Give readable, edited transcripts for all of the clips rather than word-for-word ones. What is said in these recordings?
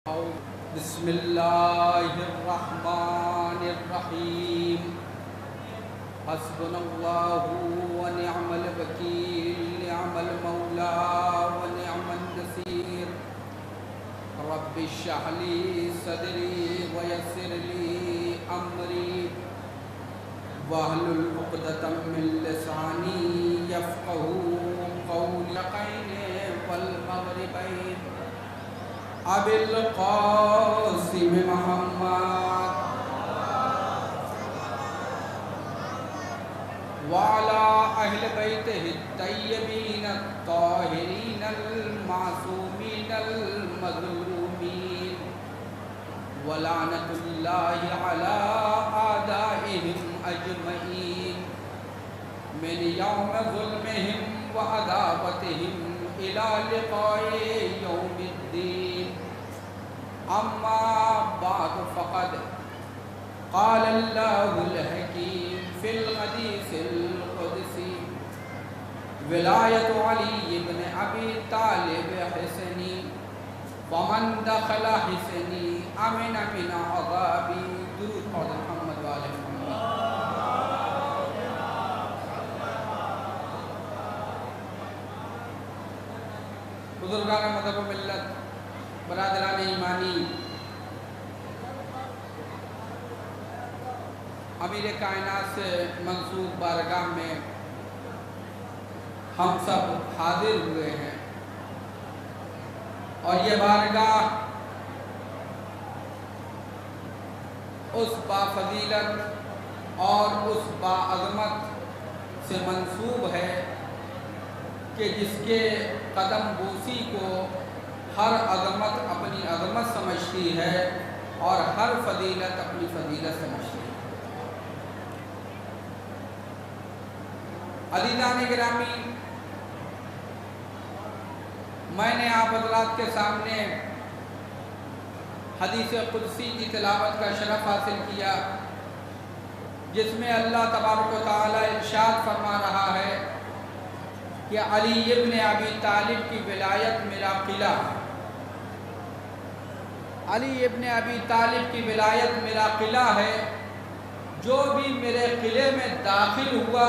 بسم اللہ الرحمن الرحیم حسبنا اللہ ونعم الوکیل نعم المولا ونعم النصیر رب اشرح لی صدری ویسر لی امری واحلل عقدۃ من لسانی یفقهوا قولی الشرقین والمغربین ابی القاسم محمد وعلى اہل بیتہ الطیبین الطاہرین المعصومین المظلومین ولعنۃ اللہ علی اعدائہم اجمعین من یوم ظلمہم وعداوتہم الى لقاء یوم الدین اما بعد فقد قال اللہ الحکیم فی الحدیث القدسی ولایت علی بن ابی طالب حسنی ومن دخل حسنی امن من عذابی درود پڑھ محمد والے محمد۔ بزرگان مذہب و ملت، برادران ایمانی، امیر کائنات سے منسوب بارگاہ میں ہم سب حاضر ہوئے ہیں، اور یہ بارگاہ اس با فضیلت اور اس با عظمت سے منسوب ہے کہ جس کے قدم بوسی کو ہر عظمت اپنی عظمت سمجھتی ہے اور ہر فضیلت اپنی فضیلت سمجھتی ہے۔ عزیزان گرامی، میں نے آپ حضرات کے سامنے حدیث قدسی کی تلاوت کا شرف حاصل کیا، جس میں اللہ تبارک و تعالی ارشاد فرما رہا ہے کہ علی ابن ابی طالب کی ولایت میرا قلعہ ہے۔ علی ابن ابی طالب کی ولایت میرا قلعہ ہے، جو بھی میرے قلعے میں داخل ہوا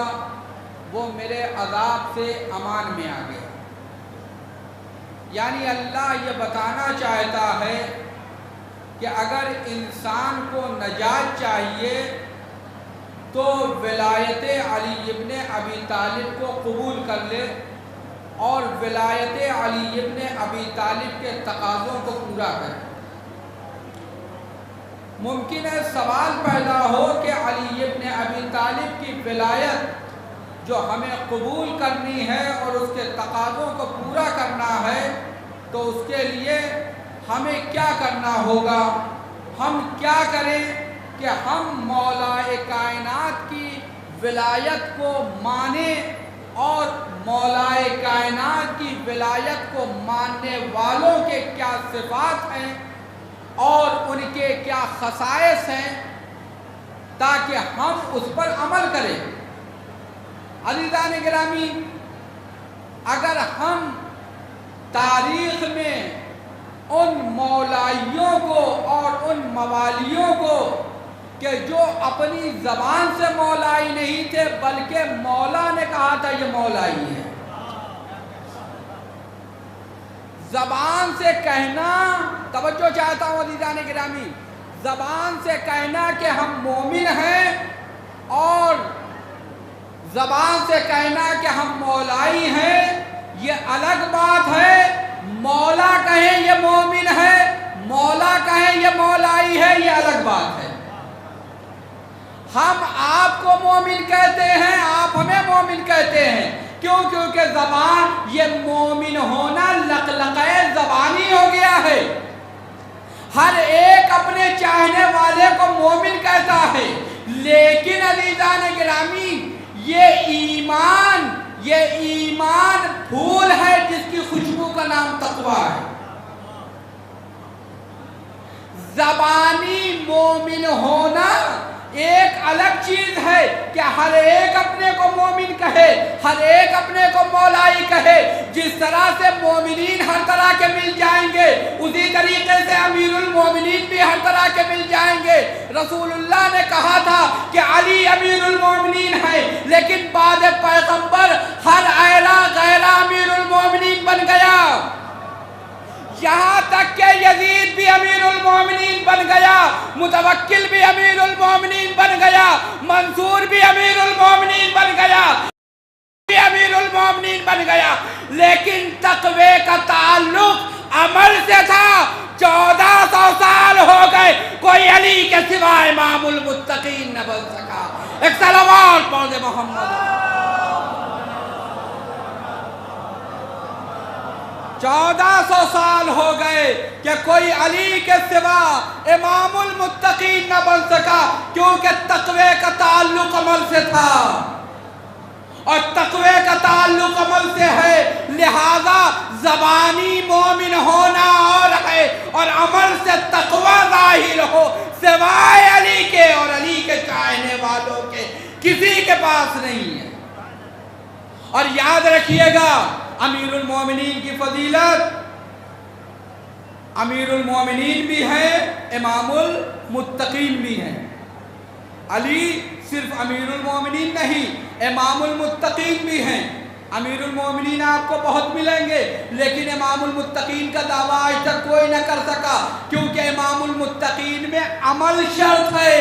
وہ میرے عذاب سے امان میں آ گیا۔ یعنی اللہ یہ بتانا چاہتا ہے کہ اگر انسان کو نجات چاہیے تو ولایت علی ابن ابی طالب کو قبول کر لے اور ولایت علی ابن ابی طالب کے تقاضوں کو پورا کرے۔ ممکن ہے سوال پیدا ہو کہ علی ابن ابی طالب کی ولایت جو ہمیں قبول کرنی ہے اور اس کے تقاضوں کو پورا کرنا ہے تو اس کے لیے ہمیں کیا کرنا ہوگا؟ ہم کیا کریں کہ ہم مولا کائنات کی ولایت کو مانیں اور مولا کائنات کی ولایت کو ماننے والوں کے کیا صفات ہیں اور ان کے کیا خصائص ہیں تاکہ ہم اس پر عمل کریں۔ عزیزان گرامی، اگر ہم تاریخ میں ان مولائیوں کو اور ان موالیوں کو کہ جو اپنی زبان سے مولائی نہیں تھے بلکہ مولا نے کہا تھا یہ مولائی ہے، زبان سے کہنا، توجہ چاہتا ہوں عزیزان گرامی، زبان سے کہنا کہ ہم مومن ہیں اور زبان سے کہنا کہ ہم مولائی ہیں یہ الگ بات ہے۔ مولا کہیں یہ مومن ہے، مولا کہیں یہ مولائی ہے، یہ الگ بات ہے۔ ہم آپ کو مومن کہتے ہیں، آپ ہمیں مومن کہتے ہیں، کیوں؟ کیونکہ زبان، یہ مومن ہونا لقلقہ زبانی ہو گیا ہے۔ ہر ایک اپنے چاہنے والے کو مومن کہتا ہے، لیکن عزیزان گرامی یہ ایمان پھول ہے جس کی خوشبو کا نام تقویٰ ہے۔ زبانی مومن ہونا ایک الگ چیز ہے کہ ہر ایک اپنے کو مومن کہے، ہر ایک اپنے کو مولا ہی کہے. جس طرح سے مومنین ہر طرح کے مل جائیں گے اسی طریقے سے امیر المومنین بھی ہر طرح کے مل جائیں گے. رسول اللہ نے کہا تھا کہ علی امیر المومنین ہے، لیکن بعد پیغمبر ہر عیلہ غیرہ امیر المومنین بن گیا. یہاں تک کہ یزید بھی امیر المومنین بن گیا، متوکل بھی امیر المومنین بن گیا، منصور بھی امیر المومنین بن گیا، بھی امیر المومنین بن گیا. لیکن تقوی کا تعلق عمل سے تھا. 1400 سال ہو گئے کوئی علی کے سوا امام المتقین نہ بن سکا. ایک صلوات پڑھ محمد. 1400 سال ہو گئے کہ کوئی علی کے سوا امام المتقین نہ بن سکا، کیونکہ تقوی کا تعلق عمل سے تھا اور تقوی کا تعلق عمل سے ہے. لہذا زبانی مومن ہونا اور ہے اور عمل سے تقوی ظاہر ہو سوائے علی کے اور علی کے چاہنے والوں کے کسی کے پاس نہیں ہے. اور یاد رکھیے گا امیر المومنین کی فضیلت، امیر المومنین بھی ہیں، امام المتقین بھی ہیں. علی صرف امیر المومنین نہیں، امام المتقین بھی ہیں. امیر المومنین آپ کو بہت ملیں گے، لیکن امام المتقین کا دعویٰ آج تک کوئی نہ کر سکا، کیونکہ امام المتقین میں عمل شرط ہے.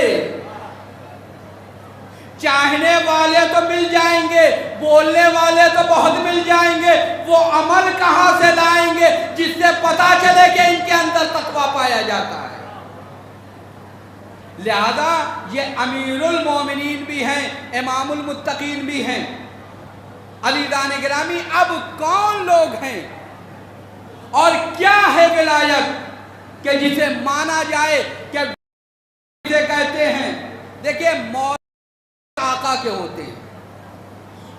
چاہنے والے تو مل جائیں گے، بولنے والے تو بہت مل جائیں گے، وہ عمل کہاں سے لائیں گے جس سے پتا چلے کہ ان کے اندر تقویٰ پایا جاتا ہے. لہذا یہ امیر المومنین بھی ہیں، امام المتقین بھی ہیں. عزیزان گرامی، اب کون لوگ ہیں اور کیا ہے ولایت کہ جسے مانا جائے کہ جسے کہتے ہیں؟ دیکھیں، مولا آقا کے ہوتے ہیں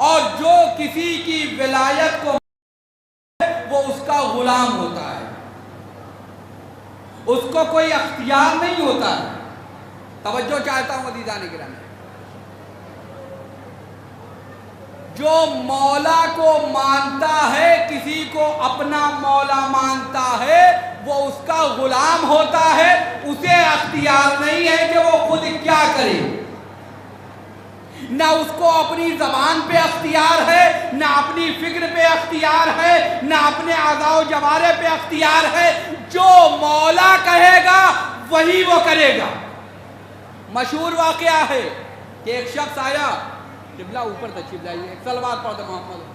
اور جو کسی کی ولایت کو وہ اس کا غلام ہوتا ہے، اس کو کوئی اختیار نہیں ہوتا ہے. توجہ چاہتا ہوں عزیزان گرامی، جو مولا کو مانتا ہے، کسی کو اپنا مولا مانتا ہے، وہ اس کا غلام ہوتا ہے. اسے اختیار نہیں ہے کہ وہ خود کیا کرے. نہ اس کو اپنی زبان پہ اختیار ہے، نہ اپنی فکر پہ اختیار ہے، نہ اپنے اعضاء و جوارح پہ اختیار ہے. جو مولا کہے گا وہی وہ کرے گا. مشہور واقعہ ہے کہ ایک شخص آیا، قبلہ اوپر تشریف لائیے، ایک صلوات پڑھ دے محمد.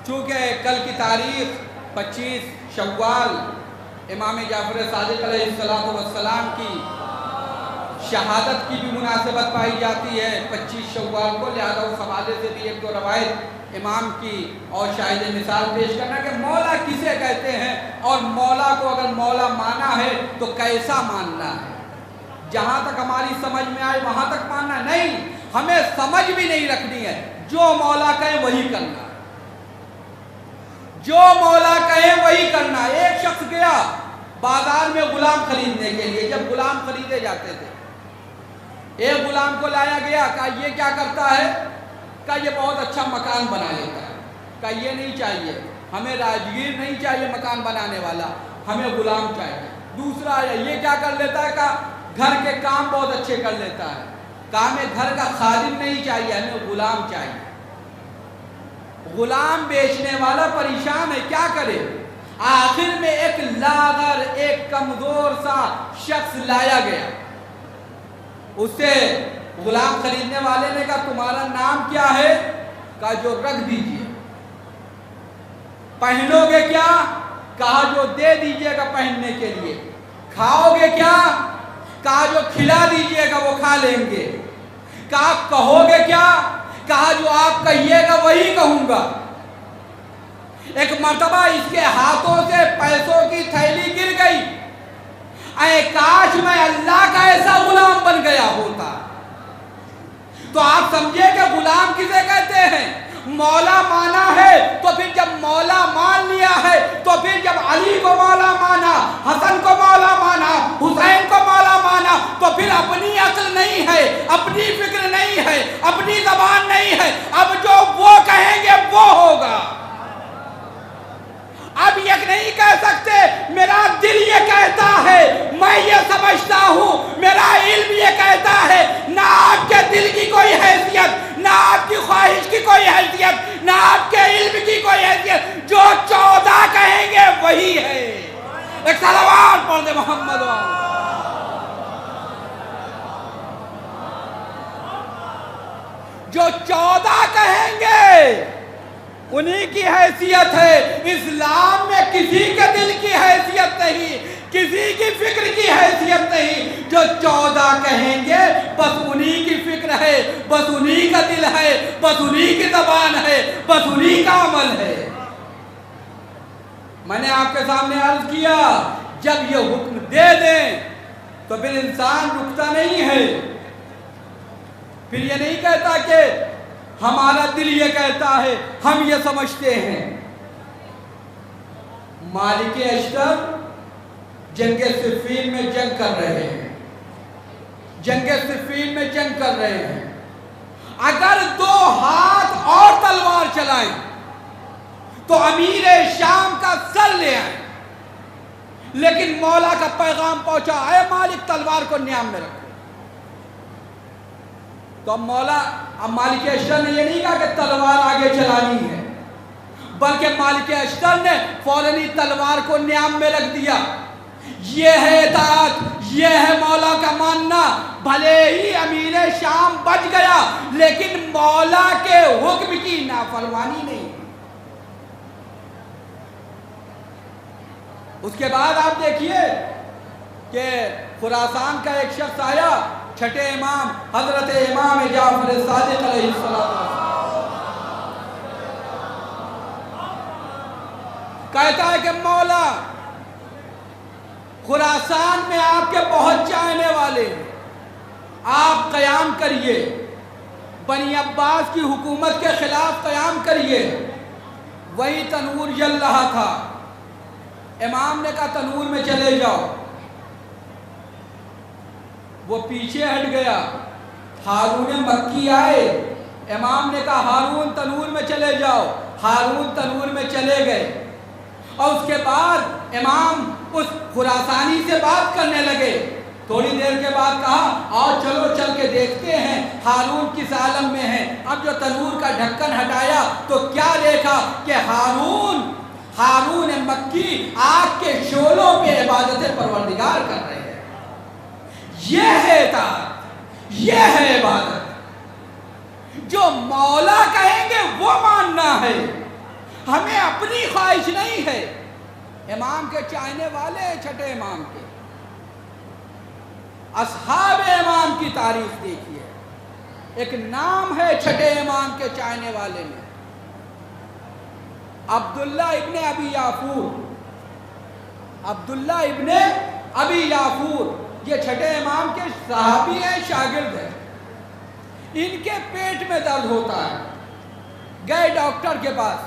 چونکہ کل کی تاریخ 25 شوال امام جعفر صادق علیہ السلام کی شہادت کی بھی مناسبت پائی جاتی ہے 25 شوال کو. لہذا اس حوالے سے بھی ایک دو روایت امام کی اور شاہد مثال پیش کرنا کہ مولا کسے کہتے ہیں اور مولا کو اگر مولا مانا ہے تو کیسا ماننا ہے. جہاں تک ہماری سمجھ میں آئے وہاں تک ماننا نہیں، ہمیں سمجھ بھی نہیں رکھنی ہے. جو مولا کہے وہی کرنا ہے، جو مولا کہے وہی کرنا. ایک شخص گیا بازار میں غلام خریدنے کے لیے. جب غلام خریدے جاتے تھے، ایک غلام کو لایا گیا، کہا یہ کیا کرتا ہے؟ کہا یہ بہت اچھا مکان بنا لیتا ہے. کہا یہ نہیں چاہیے، ہمیں راجگیر نہیں چاہیے مکان بنانے والا، ہمیں غلام چاہیے. دوسرا آیا، یہ کیا کر لیتا ہے؟ کہا گھر کے کام بہت اچھے کر لیتا ہے. کہا ہمیں گھر کا خادم نہیں چاہیے، ہمیں غلام چاہیے. غلام بیچنے والا پریشان ہے، کیا کرے؟ آخر میں ایک لاغر، ایک کمزور سا شخص لایا گیا. اس سے غلام خریدنے والے نے کہا تمہارا نام کیا ہے؟ کہا جو رکھ دیجئے. پہنو گے کیا؟ کہا جو دے دیجئے گا پہننے کے لیے. کھاؤ گے کیا؟ کہا جو کھلا دیجئے گا وہ کھا لیں گے. کہا کہو گے کیا؟ کہا جو آپ کہیے گا وہی کہوں گا. ایک مرتبہ اس کے ہاتھوں سے پیسوں کی تھیلی گر گئی. اے کاش میں اللہ کا ایسا غلام بن گیا ہوتا. تو آپ سمجھے کہ غلام کسے کہتے ہیں مولا مانا ہے تو پھر جب مولا مان لیا ہے تو پھر جب علی کو مولا مانا، حسن کو مولا مانا، حسین کو مولا مانا، تو پھر اپنی عقل نہیں ہے، اپنی فکر نہیں ہے، اپنی زبان نہیں ہے، اب جو وہ کہیں گے وہ ہوگا۔ اب یہ نہیں کہہ سکتے میرا دل یہ کہتا ہے، میں یہ سمجھتا ہوں، میرا علم یہ کہتا ہے، نہ آپ کے دل کی کوئی حیثیت، نہ آپ کی خواہش کی کوئی حیثیت، نہ آپ کے علم کی کوئی حیثیت، جو 14 کہیں گے وہی ہے۔ ایک صلوات پڑھ دے محمد والے۔ جو 14 کہیں گے انہی کی حیثیت ہے۔ اسلام میں کسی کے دل کی حیثیت نہیں، کسی کی فکر کی حیثیت نہیں۔ جو 14 کہیں گے بس انہی کی فکر ہے، بس انہی کا دل ہے، بس انہی کی زبان ہے، بس انہی کا عمل ہے۔ میں نے آپ کے سامنے عرض کیا، جب یہ حکم دے دیں تو پھر انسان رکتا نہیں ہے، پھر یہ نہیں کہتا کہ ہمارا دل یہ کہتا ہے، ہم یہ سمجھتے ہیں۔ مالک اشتر جنگ صفین میں جنگ کر رہے ہیں، جنگ صفین میں جنگ کر رہے ہیں۔ اگر 2 ہاتھ اور تلوار چلائیں تو امیر شام کا سر لے آئیں، لیکن مولا کا پیغام پہنچا، اے مالک تلوار کو نیام میں رکھو۔ تو اب مالک اشتر نے یہ نہیں کہا کہ تلوار آگے چلانی ہے، بلکہ مالک اشتر نے فوراً تلوار کو نیام میں رکھ دیا۔ یہ ہے اطاعت، یہ ہے مولا کا ماننا۔ بھلے ہی امیر شام بچ گیا لیکن مولا کے حکم کی نافرمانی نہیں۔ اس کے بعد آپ دیکھیے کہ خراسان کا ایک شخص آیا، چھٹے امام حضرت امام جعفر صادق علیہ السلام، کہتا ہے کہ مولا خراسان میں آپ کے بہت چاہنے والے ہیں، آپ قیام کریے، بنی عباس کی حکومت کے خلاف قیام کریے۔ وہی تنور جل رہا تھا، امام نے کہا تنور میں چلے جاؤ، وہ پیچھے ہٹ گیا۔ ہارون مکی آئے، امام نے کہا ہارون تنور میں چلے جاؤ، ہارون تنور میں چلے گئے۔ اور اس کے بعد امام اس خراسانی سے بات کرنے لگے۔ تھوڑی دیر کے بعد کہا آؤ چلو چل کے دیکھتے ہیں ہارون کس عالم میں ہے۔ اب جو تنور کا ڈھکن ہٹایا تو کیا دیکھا کہ ہارون مکی آگ کے شعلوں پہ عبادت پروردگار کر رہے ہیں۔ یہ ہے اطاعت، یہ ہے عبادت۔ جو مولا کہیں گے وہ ماننا ہے، ہمیں اپنی خواہش نہیں ہے۔ امام کے چاہنے والے چھٹے امام کے، اصحاب امام کی تاریخ دیکھیے، ایک نام ہے چھٹے امام کے چاہنے والے میں، عبداللہ ابن ابی یافور۔ عبداللہ ابن ابی یافور یہ چھٹے امام کے صحابی ہیں، شاگرد ہیں۔ ان کے پیٹ میں درد ہوتا ہے، گئے ڈاکٹر کے پاس،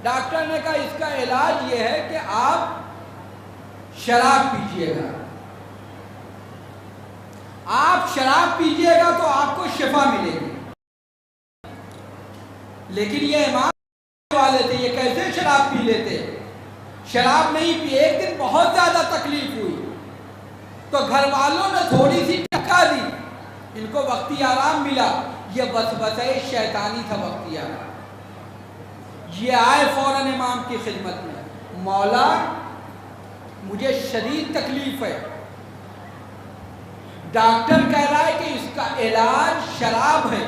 ڈاکٹر نے کہا اس کا علاج یہ ہے کہ آپ شراب پیجئے گا، آپ شراب پیجئے گا تو آپ کو شفا ملے گی۔ لیکن یہ امام والے تھے، یہ کیسے شراب پی لیتے؟ شراب نہیں پی۔ ایک دن بہت زیادہ تکلیف ہوئی تو گھر والوں نے تھوڑی سی ٹکا دی، ان کو وقتی آرام ملا۔ یہ وسوسہ شیطانی تھا، وقتی آرام۔ یہ آئے فوراً امام کی خدمت میں، مولا مجھے شدید تکلیف ہے، ڈاکٹر کہہ رہا ہے کہ اس کا علاج شراب ہے،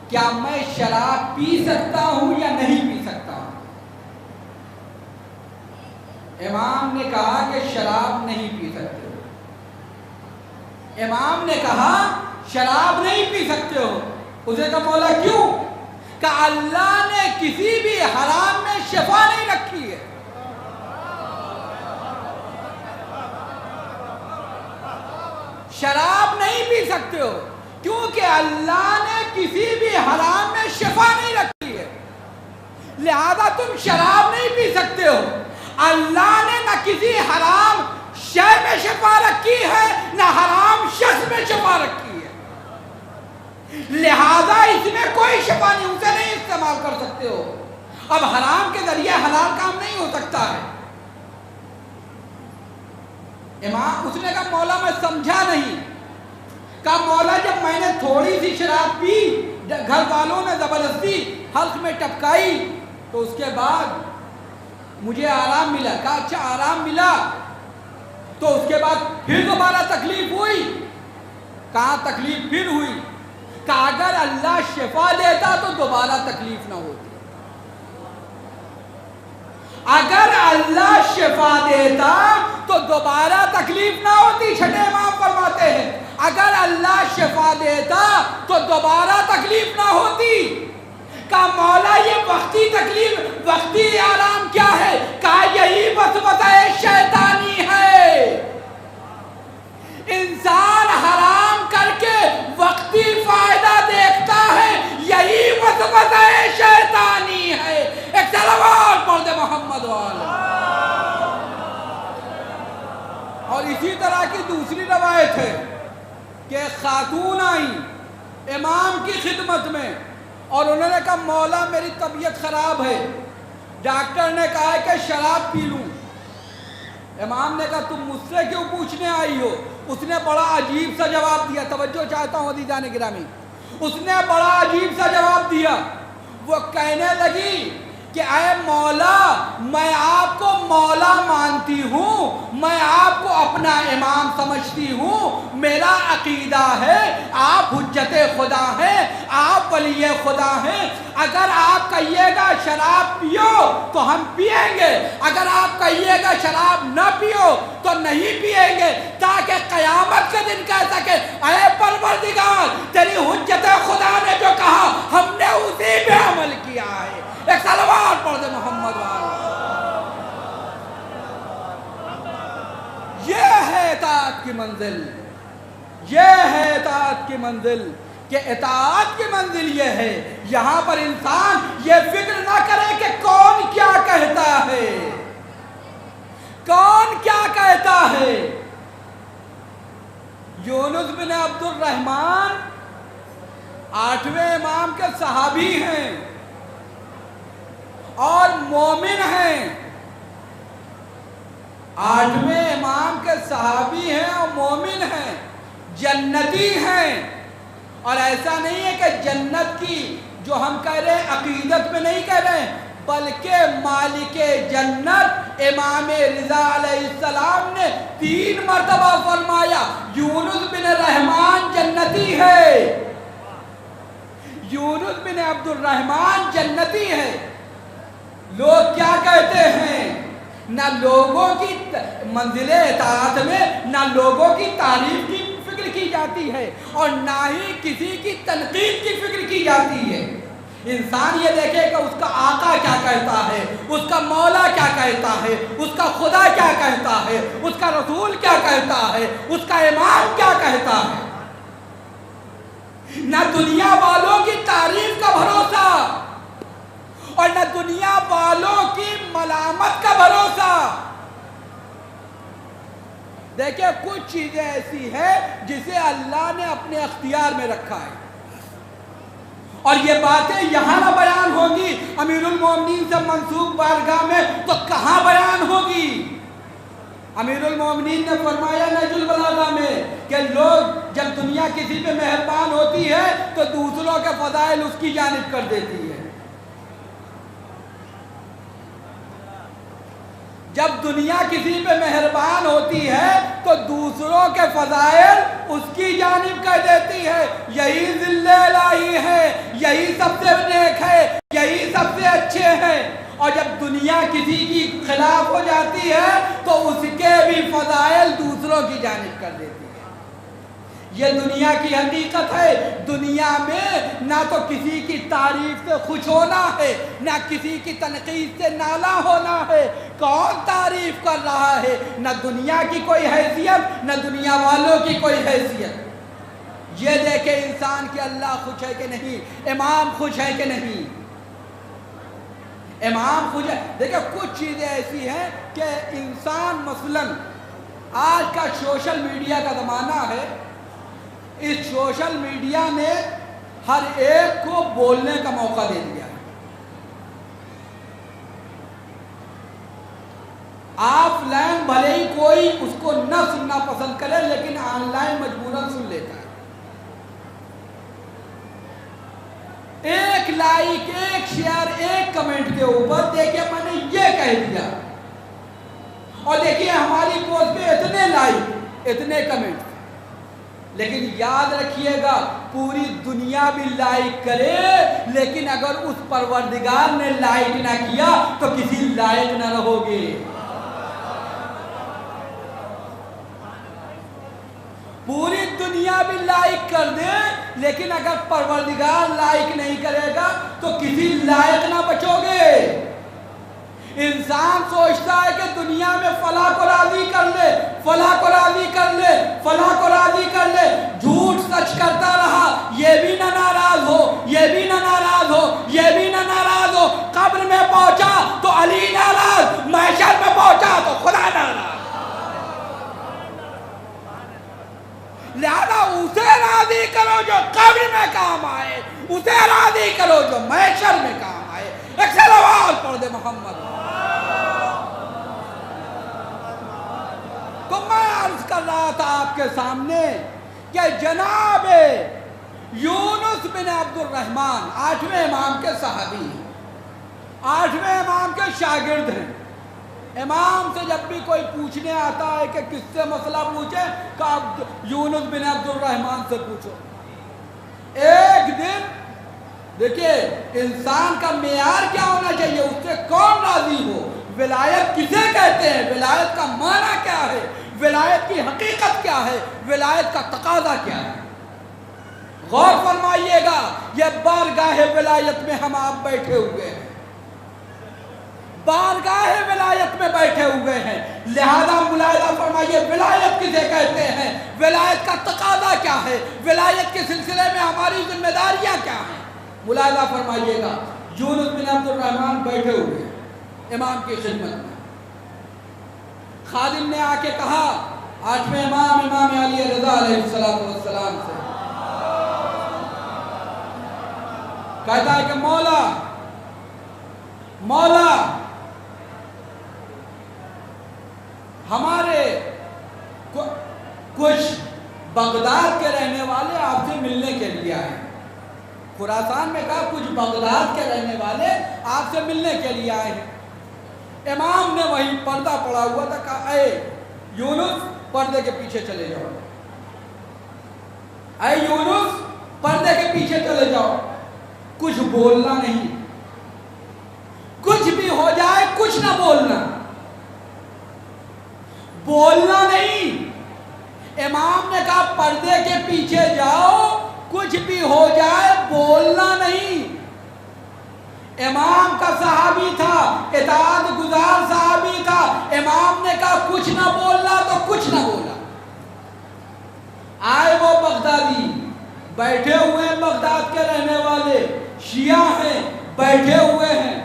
کیا میں شراب پی سکتا ہوں یا نہیں پی سکتا ہوں؟ امام نے کہا کہ شراب نہیں پی سکتے ہو۔ امام نے کہا شراب نہیں پی سکتے ہو۔ اسے کہا مولا کیوں؟ کہ اللہ نے کسی بھی حرام میں شفا نہیں رکھی ہے۔ شراب نہیں پی سکتے ہو کیونکہ اللہ نے کسی بھی حرام میں شفا نہیں رکھی۔ لہذا تم شراب نہیں پی سکتے ہو۔ اللہ نے نہ کسی حرام شے میں شفا رکھی ہے نہ حرام شخص میں شفا رکھی ہے، لہذا اس میں کوئی شفا نہیں، اسے نہیں استعمال کر سکتے ہو۔ اب حرام کے ذریعے حلال کام نہیں ہو سکتا ہے۔ امام اس نے کہا مولا میں سمجھا نہیں۔ کہا مولا جب میں نے تھوڑی سی شراب پی، گھر والوں نے زبردستی حلق میں ٹپکائی تو اس کے بعد مجھے آرام ملا۔ کہا اچھا آرام ملا تو اس کے بعد پھر دوبارہ تکلیف ہوئی؟ کہا تکلیف پھر ہوئی۔ کہا اگر اللہ شفا دیتا تو دوبارہ تکلیف نہ ہوتی۔ اگر اللہ شفا دیتا تو دوبارہ تکلیف نہ ہوتی۔ چھٹے امام فرماتے ہیں اگر اللہ شفا دیتا تو دوبارہ تکلیف نہ ہوتی۔ کہا مولا یہ وقتی تکلیف، وقتی آرام کیا ہے؟ کہا یہی وسوسہ شیطانی ہے۔ انسان حرام کر کے وقتی فائدہ دیکھتا ہے، یہی وسوسہ شیطانی ہے۔ ایک صلوات پڑھ دے محمد والا۔ اور اسی طرح کی دوسری روایت ہے کہ خاتون آئی امام کی خدمت میں اور انہوں نے کہا مولا میری طبیعت خراب ہے، ڈاکٹر نے کہا ہے کہ شراب پی لوں۔ امام نے کہا تم مجھ سے کیوں پوچھنے آئی ہو؟ اس نے بڑا عجیب سا جواب دیا، توجہ چاہتا ہوں عزیزان گرامی۔ اس نے بڑا عجیب سا جواب دیا، وہ کہنے لگی کہ اے مولا میں آپ کو مولا مانتی ہوں، میں آپ کو اپنا امام سمجھتی ہوں، میرا عقیدہ ہے آپ حجت خدا ہیں، آپ ولی خدا ہیں۔ اگر آپ کہیے گا شراب پیو تو ہم پیئیں گے، اگر آپ کہیے گا شراب نہ پیو تو نہیں پیئیں گے، تاکہ قیامت کے دن کہہ سکے اے پروردگار تیری حجت خدا نے جو کہا ہم نے اسی پہ عمل کیا ہے۔ ایک صلوات پڑھ دے محمد والا۔ یہ ہے اطاعت کی منزل، یہ ہے اطاعت کی منزل، کہ اطاعت کی منزل یہ ہے یہاں پر انسان یہ فکر نہ کرے کہ کون کیا کہتا ہے، کون کیا کہتا ہے۔ یونس بن عبد الرحمن 8ویں امام کے صحابی ہیں اور مومن ہیں، 8ویں امام کے صحابی ہیں اور مومن ہیں، جنتی ہیں۔ اور ایسا نہیں ہے کہ جنت کی جو ہم کہہ رہے ہیں عقیدت میں نہیں کہہ رہے ہیں، بلکہ مالک جنت امام رضا علیہ السلام نے 3 مرتبہ فرمایا یونس بن رحمان جنتی ہے، یونس بن عبد الرحمن جنتی ہے۔ لوگ کیا کہتے ہیں؟ نہ لوگوں کی منزل اطاعت میں نہ لوگوں کی تعریف کی فکر کی جاتی ہے اور نہ ہی کسی کی تنقید کی فکر کی جاتی ہے۔ انسان یہ دیکھے کہ اس کا آقا کیا کہتا ہے، اس کا مولا کیا کہتا ہے، اس کا خدا کیا کہتا ہے، اس کا رسول کیا کہتا ہے، اس کا امام کیا کہتا ہے۔ نہ دنیا والوں کی تعریف کا بھروسہ اور نہ دنیا والوں کی ملامت کا بھروسہ۔ دیکھیں کچھ چیزیں ایسی ہیں جسے اللہ نے اپنے اختیار میں رکھا ہے اور یہ باتیں یہاں نہ بیان ہوگی امیر المومنین سے منسوب بارگاہ میں تو کہاں بیان ہوگی؟ امیر المومنین نے فرمایا نہج البلاغہ میں کہ لوگ جب دنیا کسی پہ مہربان ہوتی ہے تو دوسروں کے فضائل اس کی جانب کر دیتی ہے، جب دنیا کسی پہ مہربان ہوتی ہے تو دوسروں کے فضائل اس کی جانب کر دیتی ہے۔ یہی ذل الہی ہے، یہی سب سے نیک ہے، یہی سب سے اچھے ہیں۔ اور جب دنیا کسی کی خلاف ہو جاتی ہے تو اس کے بھی فضائل دوسروں کی جانب کر دیتی ہے۔ یہ دنیا کی حقیقت ہے۔ دنیا میں نہ تو کسی کی تعریف سے خوش ہونا ہے نہ کسی کی تنقید سے نالا ہونا ہے۔ کون تعریف کر رہا ہے؟ نہ دنیا کی کوئی حیثیت نہ دنیا والوں کی کوئی حیثیت۔ یہ دیکھے انسان کہ اللہ خوش ہے کہ نہیں، امام خوش ہے کہ نہیں۔ امام خود دیکھیں کچھ چیزیں ایسی ہیں کہ انسان مثلاً آج کا سوشل میڈیا کا زمانہ ہے، اس سوشل میڈیا نے ہر ایک کو بولنے کا موقع دے دیا ہے۔ آف لائن بھلے ہی کوئی اس کو نہ سننا پسند کرے لیکن آن لائن مجبوراً سن لیتا ہے۔ ایک لائک، ایک شیئر، ایک کمنٹ کے اوپر دیکھیں میں نے یہ کہہ دیا، اور دیکھیے ہماری پوسٹ پہ اتنے لائک، اتنے کمنٹ، لیکن یاد رکھیے گا پوری دنیا بھی لائک کرے لیکن اگر اس پروردگار نے لائک نہ کیا تو کسی لائق نہ رہو گے۔ پوری دنیا بھی لائک کر دے لیکن اگر پروردگار لائک نہیں کرے گا تو کسی لائق نہ بچو گے۔ انسان سوچتا ہے کہ دنیا میں فلاں کو راضی کر لے، فلاں کو راضی کر لے، فلاں کو راضی کر لے، جھوٹ سچ کرتا رہا، یہ بھی نہ ناراض ہو، یہ بھی نہ ناراض ہو، یہ بھی نہ ناراض ہو، قبر میں پہنچا تو علی ناراض، محشر میں پہنچا تو خدا ناراض۔ لہذا اسے راضی کرو جو قبر میں کام آئے، اسے راضی کرو جو محشر میں کام آئے۔ ایک صلوات پڑھ دے محمد۔ تو میں عرض کر رہا تھا آپ کے سامنے کہ جناب یونس بن عبد الرحمن 8ویں امام کے صحابی ہیں، 8ویں امام کے شاگرد ہیں۔ امام سے جب بھی کوئی پوچھنے آتا ہے کہ کس سے مسئلہ پوچھے کہ یونس بن عبد الرحمن سے پوچھو۔ ایک دن دیکھیے انسان کا معیار کیا ہونا چاہیے، اس سے کون راضی ہو، ولایت کسے کہتے ہیں، ولایت کا معنی کیا ہے، ولایت کی حقیقت کیا ہے، ولایت کا تقاضا کیا ہے۔ غور فرمائیے گا، یہ بارگاہ ولایت میں ہم آپ بیٹھے ہوئے ہیں، بارگاہ ولایت میں بیٹھے ہوئے ہیں، لہذا ملاحظہ فرمائیے ولایت کسے کہتے ہیں، ولایت کا تقاضا کیا ہے، ولایت کے سلسلے میں ہماری ذمہ داریاں کیا ہیں۔ ملاحظہ فرمائیے گا یونس بن عبد الرحمن بیٹھے ہوئے ہیں امام کی خدمت میں۔ خادم نے آ کے کہا 8ویں امام امام علی رضا علیہ السلام سے، کہتا ہے کہ مولا ہمارے کچھ بغداد کے رہنے والے آپ سے ملنے کے لیے آئے۔ خراسان میں کہا کچھ بغداد کے رہنے والے آپ سے ملنے کے لیے آئے ہیں۔ امام نے وہیں پردہ پڑا ہوا تھا، کہا اے یونس پردے کے پیچھے چلے جاؤ، اے یونس پردے کے پیچھے چلے جاؤ، کچھ بولنا نہیں، کچھ بھی ہو جائے کچھ نہ بولنا، بولنا نہیں۔ امام نے کہا پردے کے پیچھے جاؤ، کچھ بھی ہو جائے بولنا نہیں۔ امام کا صحابی تھا، اطاعت گزار صحابی تھا، امام نے کہا کچھ نہ بولنا تو کچھ نہ بولا۔ آئے وہ بغدادی، بیٹھے ہوئے ہیں بغداد کے رہنے والے، شیعہ ہیں، بیٹھے ہوئے ہیں،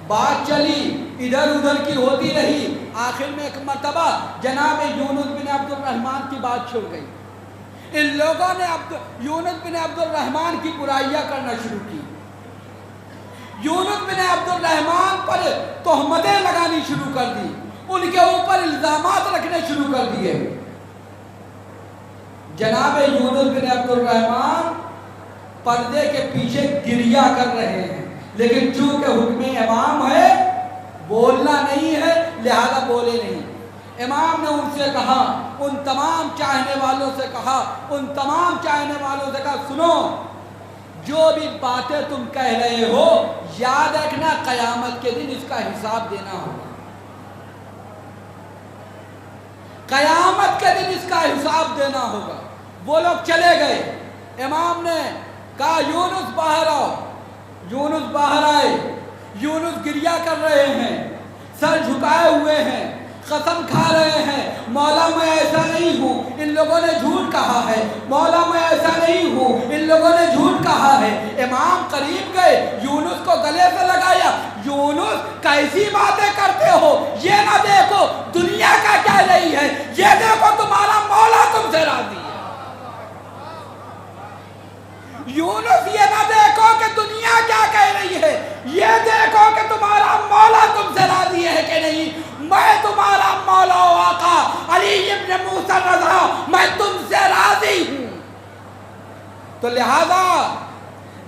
بات چلی ادھر ادھر کی ہوتی رہی، آخر میں ایک مرتبہ جناب یونس بن عبد الرحمن کی بات چھڑ گئی۔ ان لوگوں نے یونس بن عبد الرحمن کی برائیاں کرنا شروع کی، یونس بن عبد الرحمن پر تہمتیں لگانی شروع کر دی، ان کے اوپر الزامات رکھنے شروع کر دیے۔ جناب یونس بن عبد الرحمن پردے کے پیچھے گریہ کر رہے ہیں، لیکن چونکہ حکم امام ہے بولنا نہیں ہے لہذا بولے نہیں۔ امام نے ان سے کہا، ان تمام چاہنے والوں سے کہا، ان تمام چاہنے والوں سے کہا سنو، جو بھی باتیں تم کہہ رہے ہو یاد رکھنا قیامت کے دن اس کا حساب دینا ہوگا، قیامت کے دن اس کا حساب دینا ہوگا۔ وہ لوگ چلے گئے، امام نے کہا یونس باہر آؤ، یونس باہر آئے، یونس گریہ کر رہے ہیں، سر جھکائے ہوئے ہیں، قسم کھا رہے ہیں مولا میں ایسا نہیں ہوں، ان لوگوں نے جھوٹ کہا ہے، مولا میں ایسا نہیں ہوں، ان لوگوں نے جھوٹ کہا ہے۔ امام قریب گئے، یونس کو گلے سے لگایا، یونس کیسی باتیں کرتے ہو، یہ نہ دیکھو دنیا کا کہہ رہی ہے، یہ دیکھو تمہارا مولا تم سے راضی ہے۔ یونس یہ نہ دیکھو کہ دنیا کیا کہہ رہی ہے، یہ دیکھو کہ تمہارا مولا تم سے راضی ہے کہ نہیں۔ میں تمہارا مولا و آقا علی ابن موسیٰ رضا، میں تم سے راضی ہوں، تو لہذا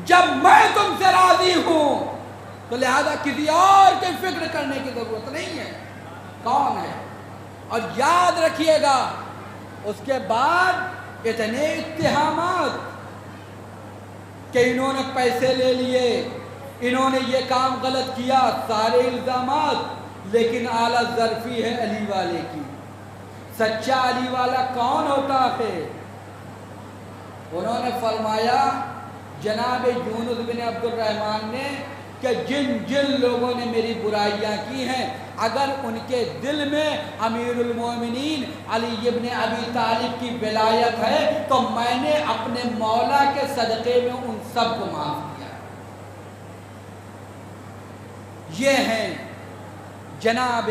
جب میں تم سے راضی ہوں تو لہذا کسی اور کی فکر کرنے کی ضرورت نہیں ہے۔ کون ہے؟ اور یاد رکھیے گا اس کے بعد اتنے اتہامات کہ انہوں نے پیسے لے لیے، انہوں نے یہ کام غلط کیا، سارے الزامات، لیکن اعلیٰ ظرفی ہے علی والے کی۔ سچا علی والا کون ہوتا ہے؟ انہوں نے فرمایا جناب یونس بن عبد الرحمن نے کہ جن جن لوگوں نے میری برائیاں کی ہیں، اگر ان کے دل میں امیر المومنین علی ابن ابی طالب کی ولایت ہے تو میں نے اپنے مولا کے صدقے میں ان سب کو معاف کیا۔ یہ ہیں جناب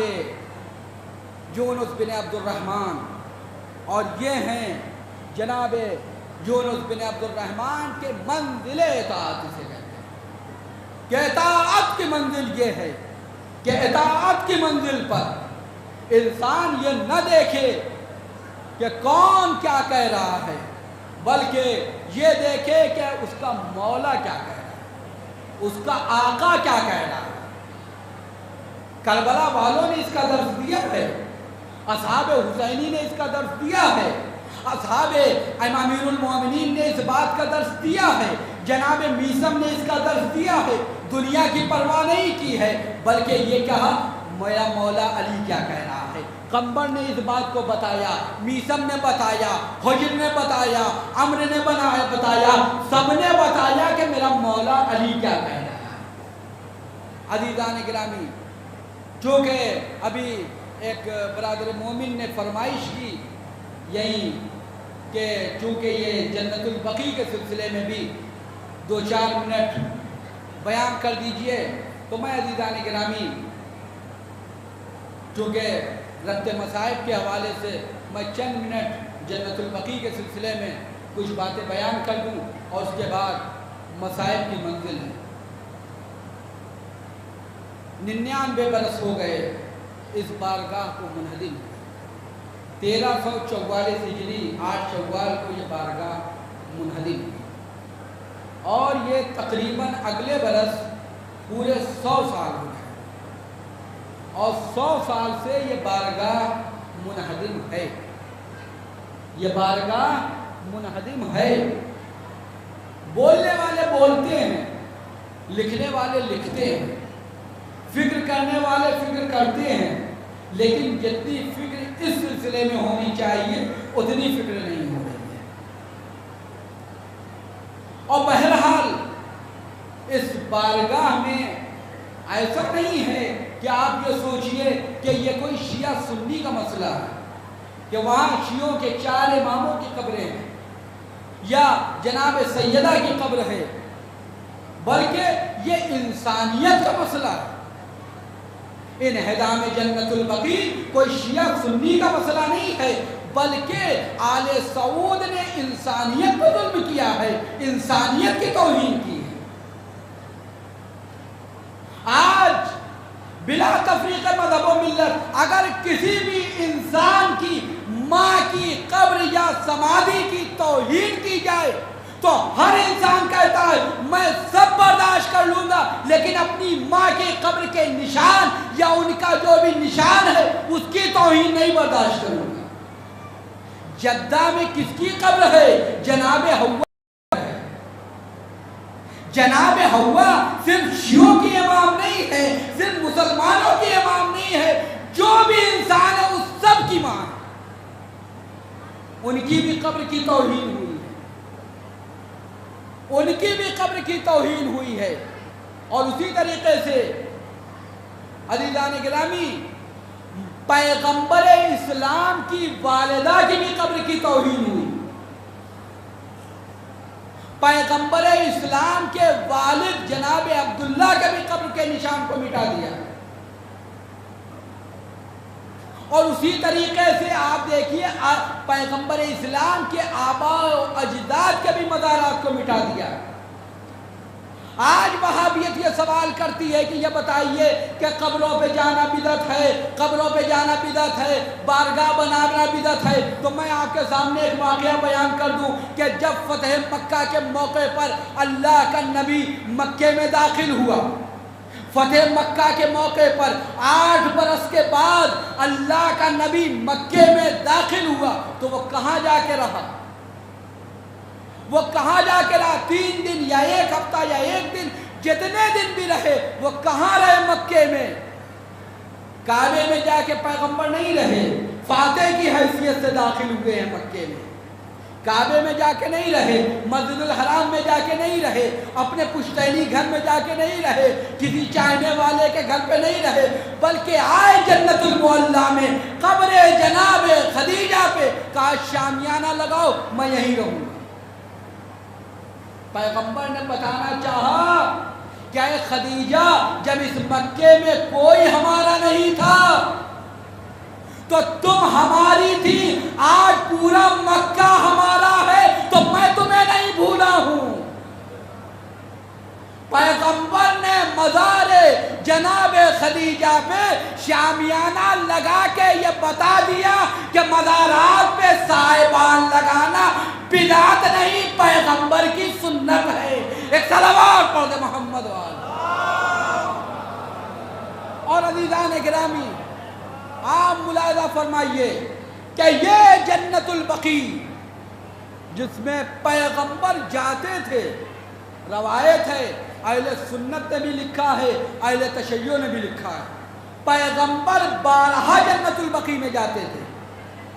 یونس بن عبد الرحمن، اور یہ ہیں جناب یونس بن عبد الرحمن کے منزل اطاعت سے کہتے ہیں کہ اطاعت کی منزل یہ ہے کہ اطاعت کی منزل پر انسان یہ نہ دیکھے کہ کون کیا کہہ رہا ہے، بلکہ یہ دیکھے کہ اس کا مولا کیا کہہ رہا ہے، اس کا آقا کیا کہہ رہا ہے۔ کربلا والوں نے اس کا درس دیا ہے، اصحاب حسینی نے اس کا درس دیا ہے، اصحاب امیر المومنین نے اس بات کا درس دیا ہے، جناب میثم نے اس کا درس دیا ہے۔ دنیا کی پرواہ نہیں کی ہے، بلکہ یہ کہا میرا مولا علی کیا کہہ رہا ہے۔ قمبر نے اس بات کو بتایا، میثم نے بتایا، حجر نے بتایا، عمر نے بتایا، سب نے بتایا کہ میرا مولا علی کیا کہہ رہا ہے۔ عزیزان گرامی، چونکہ ابھی ایک برادر مومن نے فرمائش کی یہی کہ چونکہ یہ جنت البقیع کے سلسلے میں بھی 2-4 منٹ بیان کر دیجئے، تو میں عزیزان گرامی چونکہ ربط مصائب کے حوالے سے میں چند منٹ جنت البقیع کے سلسلے میں کچھ باتیں بیان کر دوں، اور اس کے بعد مصائب کی منزل ہے۔ 99 برس ہو گئے اس بارگاہ کو منہدم، 1344 ہجری 8 شوال کو یہ بارگاہ منہدم ہوئی، اور یہ تقریباً اگلے برس پورے 100 سال ہو گئے، اور 100 سال سے یہ بارگاہ منہدم ہے، یہ بارگاہ منہدم ہے۔ بولنے والے بولتے ہیں، لکھنے والے لکھتے ہیں، فکر کرنے والے فکر کرتے ہیں، لیکن جتنی فکر اس سلسلے میں ہونی چاہیے اتنی فکر نہیں ہو رہی ہے۔ اور بہرحال اس بارگاہ میں ایسا نہیں ہے کہ آپ یہ سوچئے کہ یہ کوئی شیعہ سنی کا مسئلہ ہے کہ وہاں شیعوں کے 4 اماموں کی قبریں ہیں یا جناب سیدہ کی قبر ہے، بلکہ یہ انسانیت کا مسئلہ ہے۔ انہدام جنت البقیع کوئی شیعہ سنی کا مسئلہ نہیں ہے، بلکہ آل سعود نے انسانیت کو ظلم کیا ہے، انسانیت کی توہین کی ہے۔ آج بلا تفریق مذہب و ملت اگر کسی بھی انسان کی ماں کی قبر یا سمادھی کی توہین کی جائے تو ہر انسان کہتا ہے میں سب برداشت کر لوں گا، لیکن اپنی ماں کی قبر کے نشان یا ان کا جو بھی نشان ہے اس کی توہین نہیں برداشت کروں گا۔ جدہ میں کس کی قبر ہے؟ جناب حوا ہے۔ جناب حوا صرف شیعوں کی امام نہیں ہے، صرف مسلمانوں کی امام نہیں ہے، جو بھی انسان ہے اس سب کی ماں ہے۔ ان کی بھی قبر کی توہین ہوئی ہے، ان کی بھی قبر کی توہین ہوئی ہے۔ اور اسی طریقے سے عزیزان گرامی پیغمبر اسلام کی والدہ کی بھی قبر کی توہین ہوئی، پیغمبر اسلام کے والد جناب عبداللہ کے بھی قبر کے نشان اسلام کو مٹا دیا. اور اسی طریقے سے آپ دیکھیے پیغمبر اسلام کے آباء و اجداد کے بھی مزارات کو مٹا دیا. آج وہابیت یہ سوال کرتی ہے کہ یہ بتائیے کہ قبروں پہ جانا بدعت ہے، قبروں پہ جانا بدعت ہے، بارگاہ بنانا بدعت ہے. تو میں آپ کے سامنے ایک واقعہ بیان کر دوں کہ جب فتح مکہ کے موقع پر اللہ کا نبی مکے میں داخل ہوا، فتح مکہ کے موقع پر 8 برس کے بعد اللہ کا نبی مکے میں داخل ہوا تو وہ کہاں جا کے رہا؟ وہ کہاں جا کے رہا؟ 3 دن یا 1 ہفتہ یا 1 دن، جتنے دن بھی رہے وہ کہاں رہے؟ مکے میں. کعبے میں جا کے پیغمبر نہیں رہے، فاتح کی حیثیت سے داخل ہوئے ہیں مکے میں. کعبے میں جا کے نہیں رہے، مسجد الحرام میں جا کے نہیں رہے، اپنے پشتینی گھر میں جا کے نہیں رہے، کسی چاہنے والے کے گھر پہ نہیں رہے، بلکہ آئے جنت المعلیٰ میں قبر جناب خدیجہ پہ. کہا شامیانہ لگاؤ، میں یہیں رہوں گا. پیغمبر نے بتانا چاہا کہ اے خدیجہ، جب اس مکے میں کوئی ہمارا نہیں تھا تو تم ہماری تھی، آج پورا مکہ ہمارا ہے تو میں تمہیں نہیں بھولا ہوں. پیغمبر نے مزار جناب خدیجہ پہ شامیانہ لگا کے یہ بتا دیا کہ مزارات پہ سائبان لگانا بدعت نہیں، پیغمبر کی سنت ہے. ایک صلوات پڑھ دے محمد والا. اور عزیزان گرامی، آپ ملاحظہ فرمائیے کہ یہ جنت البقیع جس میں پیغمبر جاتے تھے، روایت ہے اہل سنت نے بھی لکھا ہے، اہل تشیع نے بھی لکھا ہے، پیغمبر 12 جنت البقیع میں جاتے تھے.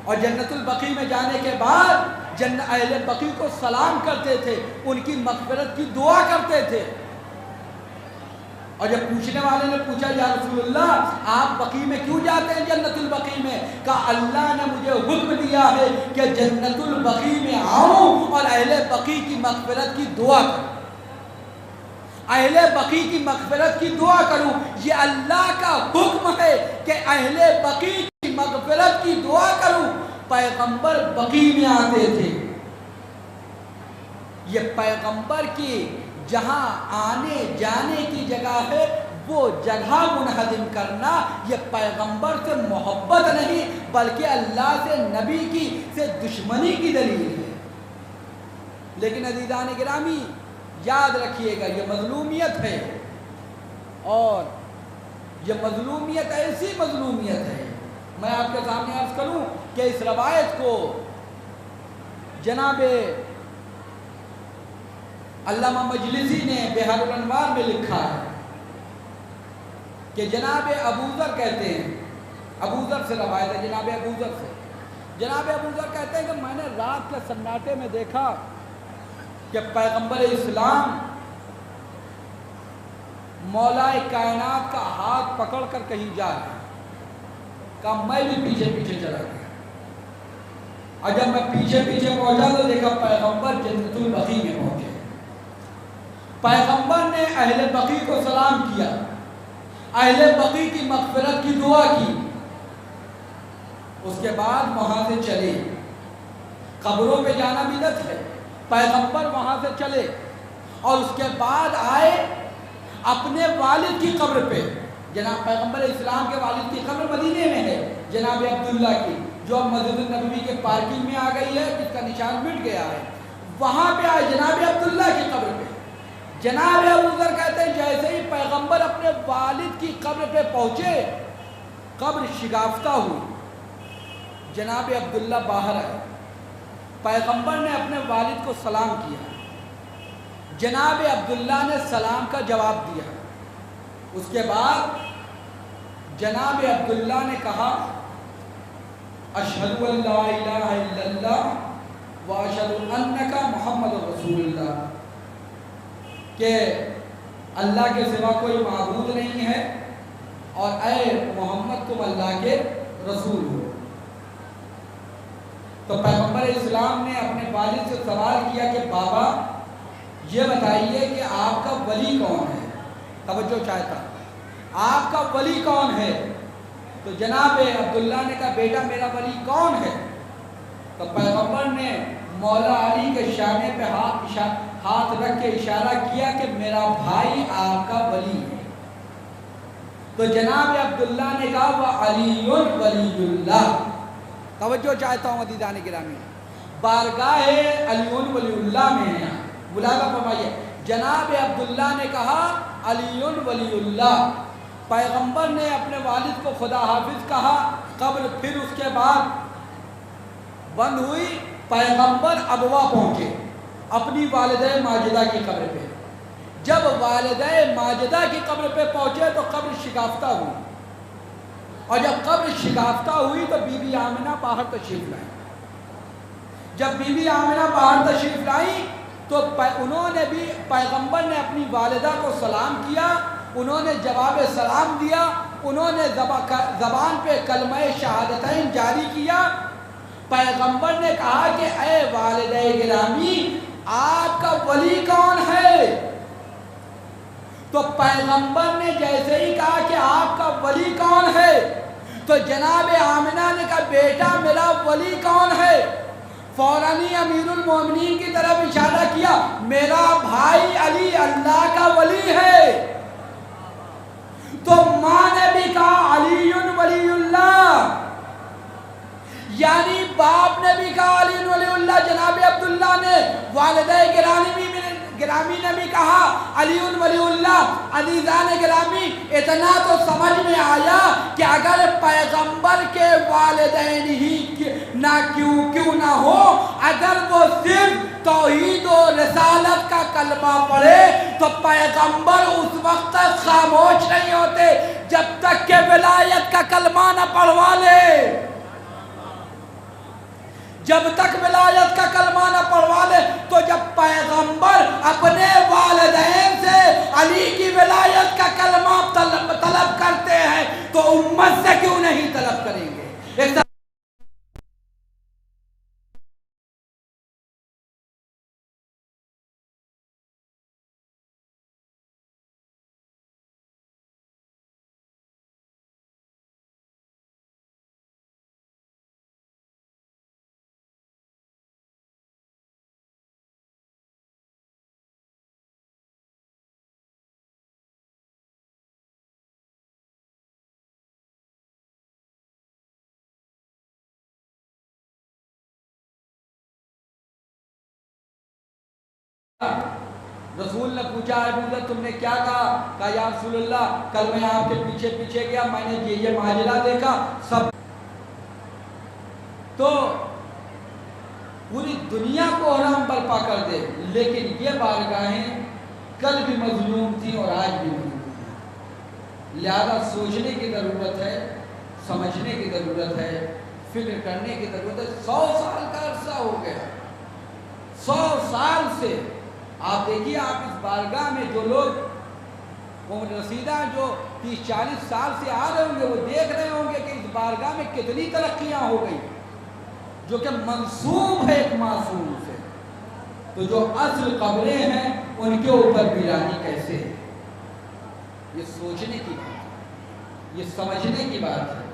اور جنت البقیع میں جانے کے بعد اہل بقیع کو سلام کرتے تھے، ان کی مغفرت کی دعا کرتے تھے. اور جب پوچھنے والے نے پوچھا یا رسول اللہ آپ بقیع میں کیوں جاتے ہیں جنت البقیع میں؟ کہا اللہ نے مجھے حکم دیا ہے کہ جنت البقیع میں آؤں اور اہل بقیع کی مغفرت کی دعا کروں، اہل بقیع کی مغفرت کی دعا کروں. یہ اللہ کا حکم ہے کہ اہل بقیع کی مغفرت کی دعا کروں. پیغمبر بقیع میں آتے تھے. یہ پیغمبر کی جہاں آنے جانے کی جگہ ہے وہ جگہ منہدم کرنا یہ پیغمبر سے محبت نہیں بلکہ اللہ سے نبی کی سے دشمنی کی دلیل ہے. لیکن عزیزان گرامی یاد رکھیے گا یہ مظلومیت ہے، اور یہ مظلومیت ایسی مظلومیت ہے. میں آپ کے سامنے عرض کروں کہ اس روایت کو جناب علامہ مجلسی نے بحر الانوار میں لکھا ہے کہ جناب ابوذر کہتے ہیں، ابوذر سے روایت ہے جناب ابوذر سے، جناب ابوذر کہتے ہیں کہ میں نے رات کے سناٹے میں دیکھا کہ پیغمبر اسلام مولا کائنات کا ہاتھ پکڑ کر کہیں جا رہے ہیں. کہا میں بھی پیچھے پیچھے چلا گیا، اور جب میں پیچھے پیچھے پہنچا تو دیکھا پیغمبر جنت البقیع میں پہنچے. پیغمبر نے اہل بقیع کو سلام کیا، اہل بقیع کی مغفرت کی دعا کی، اس کے بعد وہاں سے چلے. قبروں پہ جانا بدعت ہے، پیغمبر وہاں سے چلے اور اس کے بعد آئے اپنے والد کی قبر پہ. جناب پیغمبر اسلام کے والد کی قبر مدینے میں ہے، جناب عبداللہ کی، جو اب مسجد النبوی کے پارکنگ میں آ گئی ہے، جس کا نشان مٹ گیا ہے. وہاں پہ آئے جناب عبداللہ کی قبر پہ. جناب ابوذر کہتے ہیں جیسے ہی پیغمبر اپنے والد کی قبر پہ پہنچے قبر شگافتہ ہوئی. جناب عبداللہ باہر آئے، پیغمبر نے اپنے والد کو سلام کیا، جناب عبداللہ نے سلام کا جواب دیا. اس کے بعد جناب عبداللہ نے کہا اشہد ان لا الہ الا اللہ و اشہد انک محمد رسول اللہ، کہ اللہ کے سوا کوئی معبود نہیں ہے اور اے محمد تم اللہ کے رسول ہو. تو پیغمبر اسلام نے اپنے والد سے سوال کیا کہ بابا یہ بتائیے کہ آپ کا ولی کون ہے؟ توجہ چاہتا. آپ کا ولی کون ہے؟ تو جناب عبداللہ نے کہا بیٹا میرا ولی کون ہے؟ تو پیغمبر نے مولا علی کے شانے پہ ہاتھ رکھ کے اشارہ کیا کہ میرا بھائی آپ کا ولی ہے۔ تو جناب عبداللہ نے کہا وَعَلِيٌّ وَلِيُّ اللَّهِ۔ توجہ چاہتا ہوں عزیزان گرامی، بارگاہ علی ولی اللہ میں ہے، ملاحظہ فرمائیے، جناب عبداللہ نے کہا علی ولی اللہ، پیغمبر نے اپنے والد کو خدا حافظ کہا، قبر پھر اس کے بعد بند ہوئی، پیغمبر ابوا پہنچے اپنی والدہ ماجدہ کی قبر پہ۔ جب والدہ ماجدہ کی قبر پہ پہنچے تو قبر شکافتہ ہوئی، اور جب قبر شکافتہ ہوئی تو بی بی آمنہ باہر تشریف لائی۔ جب بی بی آمنہ باہر تشریف لائی تو انہوں نے بھی، پیغمبر نے اپنی والدہ کو سلام کیا، انہوں نے جواب سلام دیا، انہوں نے زبان پہ کلمہ شہادتین جاری کیا۔ پیغمبر نے کہا کہ اے والدہ گرامی آپ کا ولی کون ہے؟ تو پیغمبر نے جیسے ہی کہا کہ آپ کا ولی کون ہے تو جناب آمنہ نے کہا بیٹا میرا ولی کون ہے؟ فوراً امیر المومنین کی طرف اشارہ کیا، میرا بھائی علی اللہ کا ولی ہے۔ تو ماں نے بھی کہا علی ولی اللہ، یعنی باپ نے بھی کہا علی ولی اللہ، جناب عبداللہ نے والدہ گرامی نے بھی کہا علی ولی اللہ۔ عزیزان گرامی اتنا تو سمجھ میں آیا کہ اگر پیغمبر کے والدین ہی نہ کیوں نہ ہو، اگر وہ صرف توحید و رسالت کا کلمہ پڑھے تو پیغمبر اس وقت تک خاموش نہیں ہوتے جب تک کہ ولایت کا کلمہ نہ پڑھوا لے۔ جب تک ولایت کا کلمہ نہ پڑھوا لے تو جب پیغمبر اپنے والدین سے علی کی ولایت کا کلمہ طلب کرتے ہیں تو امت سے کیوں نہیں طلب کریں گے؟ رسول نے پوچھا ابو ذر تم نے کیا کہا یا رسول اللہ کل میں آپ کے پیچھے پیچھے گیا، میں نے یہ ماجرہ دیکھا سب، تو پوری دنیا کو حرام برپا کر دے، لیکن یہ بارگاہیں کل بھی مظلوم تھیں اور آج بھی مظلوم ہیں۔ لہذا سوچنے کی ضرورت ہے، سمجھنے کی ضرورت ہے، فکر کرنے کی ضرورت ہے۔ 100 سال کا عرصہ ہو گیا، 100 سال سے آپ دیکھیے، آپ اس بارگاہ میں جو لوگ عمر رسیدہ جو 30-40 سال سے آ رہے ہوں گے وہ دیکھ رہے ہوں گے کہ اس بارگاہ میں کتنی ترقیاں ہو گئی جو کہ منسوب ہے ایک معصوم سے۔ تو جو اصل قبریں ہیں ان کے اوپر ویرانی کیسے ہے؟ یہ سوچنے کی بات ہے، یہ سمجھنے کی بات ہے،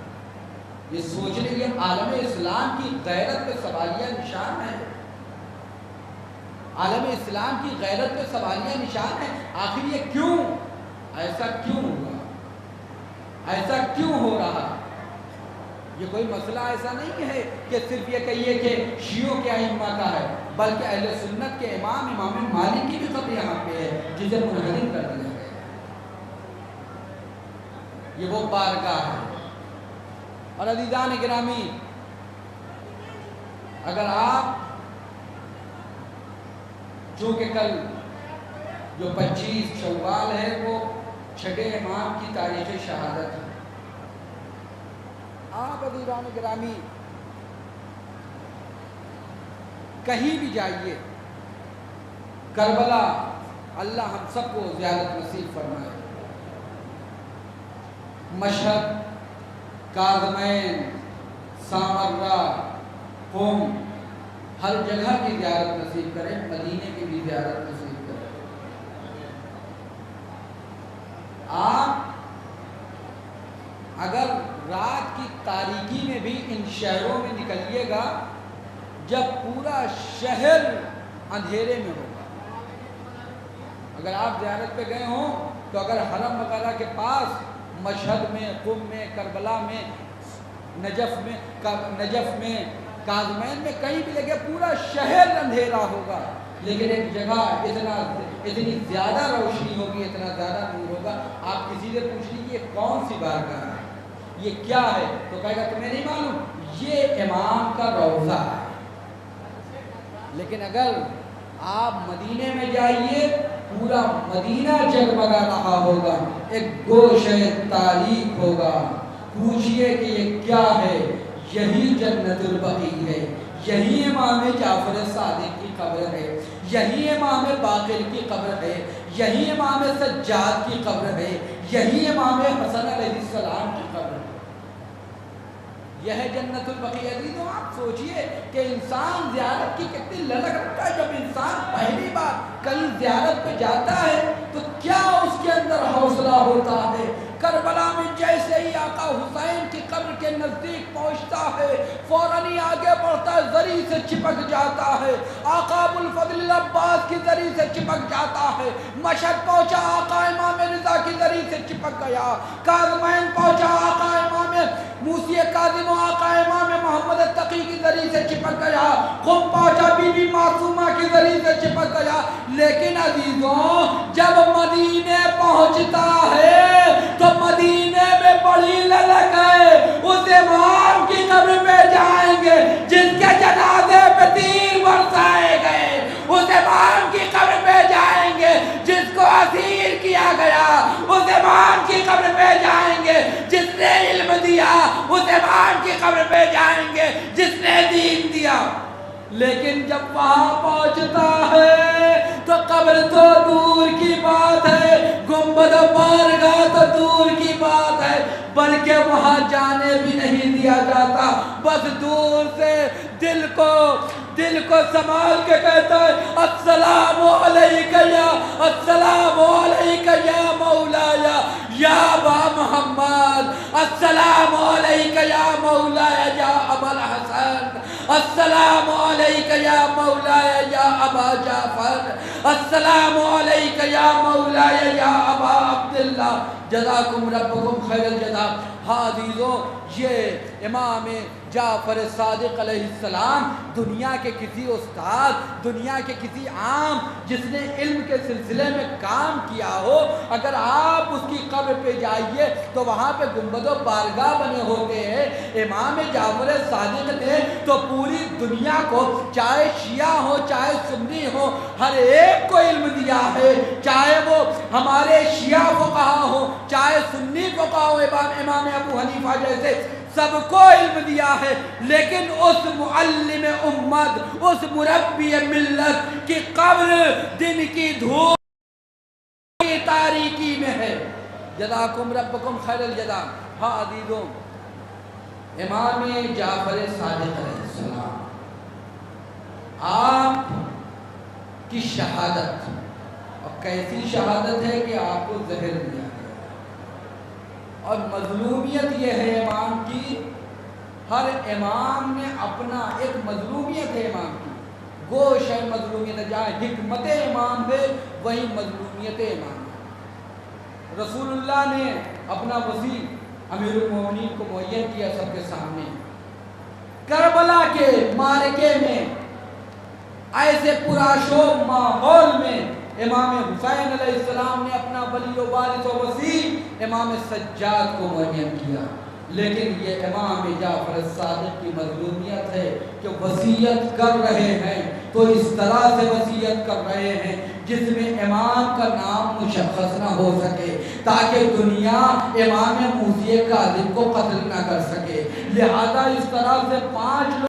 یہ سوچنے کی عالم اسلام کی غیرت پہ سوالیہ نشان ہے، عالم اسلام کی غیرت پہ سوالیہ نشان ہے۔ آخر یہ کیوں؟ ایسا کیوں ہوا؟ ایسا کیوں ہو رہا؟ یہ کوئی مسئلہ ایسا نہیں ہے کہ صرف یہ کہیے کہ شیعوں کے ائمہ کا ہے، بلکہ اہل سنت کے امام مالک کی بھی قبر یہاں پہ ہے جسے منحرف کر دیا گیا۔ یہ وہ بارگاہ ہے۔ اور عزیزان گرامی، اگر آپ چونکہ کل جو 25 شوال ہے وہ چھٹے امام کی تاریخ شہادت ہے، آپ عزیزان گرامی کہیں بھی جائیے، کربلا اللہ ہم سب کو زیارت نصیب فرمائے، مشہد، کاظمین، سامرہ، قم، ہر جگہ کی زیارت نصیب کریں، مدینے کی بھی زیارت نصیب کریں۔ آپ تاریکی میں بھی ان شہروں میں نکلیے گا جب پورا شہر اندھیرے میں ہوگا۔ اگر آپ زیارت پہ گئے ہوں تو اگر حرم وغیرہ کے پاس مشہد میں، قم میں، کربلا میں، نجف میں، کاظمین میں کہیں بھی لگے پورا شہر اندھیرا ہوگا، لیکن ایک جگہ اتنی زیادہ روشنی ہوگی، اتنا زیادہ نور ہوگا، آپ کسی سے پوچھ لیجیے یہ کون سی بارگاہ ہے، یہ کیا ہے، تو کہے گا تمہیں نہیں معلوم، یہ امام کا روضہ ہے۔ لیکن اگر آپ مدینے میں جائیے، پورا مدینہ جگمگا رہا ہوگا، ایک گوشہ تاریک ہوگا، پوچھئے کہ یہ کیا ہے، یہی جنت البقیع ہے، یہی امام جعفر صادق کی قبر ہے، یہی امام باقر کی قبر ہے، یہی امام سجاد کی قبر ہے، یہی امام حسن علیہ السلام کی قبر ہے، یہ ہے جنت البقیع۔ عزیزوں آپ سوچئے کہ انسان زیارت کی کتنی للک رکھتا ہے، جب انسان پہلی بار کہیں زیارت پہ جاتا ہے تو کیا اس کے اندر حوصلہ ہوتا ہے۔ کربلا میں جیسے ہی آقا حسین کی قبر کے نزدیک پہنچتا ہے، فوراً ہی آگے بڑھتا ہے، زری سے چپک جاتا ہے، آقا ابوالفضل العباس کی زری سے چپک جاتا ہے، مشہد پہنچا آقا امام رضا کی زری سے چپک گیا، کاظمین پہنچا آقا امام موسی کاظم و آقا امام محمد تقی کی زری سے چپک گیا، قم پہنچا بی بی معصومہ کی زری سے چپک گیا۔ لیکن عزیزوں جب مدینے پہنچتا ہے تو مدینے میں بڑی للک ہے، اس امام کی قبر پہ جائیں گے جس کے جنازے پہ تیر برسائے گئے، اس امام کی قبر پہ جائیں گے جس کو اسیر کیا گیا، اس امام کی قبر پہ جائیں گے جس نے علم دیا، اس امام کی قبر پہ جائیں گے جس نے دین دیا۔ لیکن جب وہاں پہنچتا ہے تو قبر تو دور کی بات ہے، گنبد بارگاہ تو دور کی بات ہے، بلکہ وہاں جانے بھی نہیں دیا جاتا، بس دور سے دل کو سنبھال کے کہتا ہے السلام علیکہ یا مولایا یا ابا محمد، السلام علیکہ یا مولایا یا ابا الحسن، السلام علیکہ یا مولایا یا ابا جعفر، السلام علیکہ یا مولایا یا ابا عبداللہ، جزاکم ربکم خیر الجزا۔ ہاں عزیزوں، یہ امام جعفر صادق علیہ السلام دنیا کے کسی استاد، دنیا کے کسی عام جس نے علم کے سلسلے میں کام کیا ہو، اگر آپ اس کی قبر پہ جائیے تو وہاں پہ گنبد و بارگاہ بنے ہوتے ہیں۔ امام جعفر صادق نے تو پوری دنیا کو، چاہے شیعہ ہو چاہے سنی ہو، ہر ایک کو علم دیا ہے، چاہے وہ ہمارے شیعہ فقہا ہو چاہے سنی فقہا ہو، امام ابو حنیفہ جیسے، سب کو علم دیا ہے، لیکن اس معلم امت، اس مربی ملت کی قبر دن کی دھوپ کی تاریکی میں ہے۔ جزاکم ربکم خیر الجزا۔ ہاں عزیزوں، امام جعفر صادق علیہ السلام، آپ کی شہادت، اور کیسی شہادت ہے کہ آپ کو زہر دیا گیا، اور مظلومیت یہ ہے امام کی، ہر امام نے اپنا ایک مظلومیت ہے امام کی، گوش ہے مظلومیت ہے، جہاں حکمت امام ہے وہی مظلومیت امام ہے۔ رسول اللہ نے اپنا وزیر امیر المومنین کو معین کیا سب کے سامنے، کربلا کے معرکے میں ایسے پرآشوب ماحول میں امام حسین علیہ السلام نے اپنا ولی و وارث و وصی امام سجاد کو معین کیا، لیکن یہ امام جعفر صادق کی مظلومیت ہے کہ وصیت کر رہے ہیں تو اس طرح سے وصیت کر رہے ہیں جس میں امام کا نام مشخص نہ ہو سکے، تاکہ دنیا امام موسی کاظم کو قتل نہ کر سکے، لہذا اس طرح سے 5 لوگ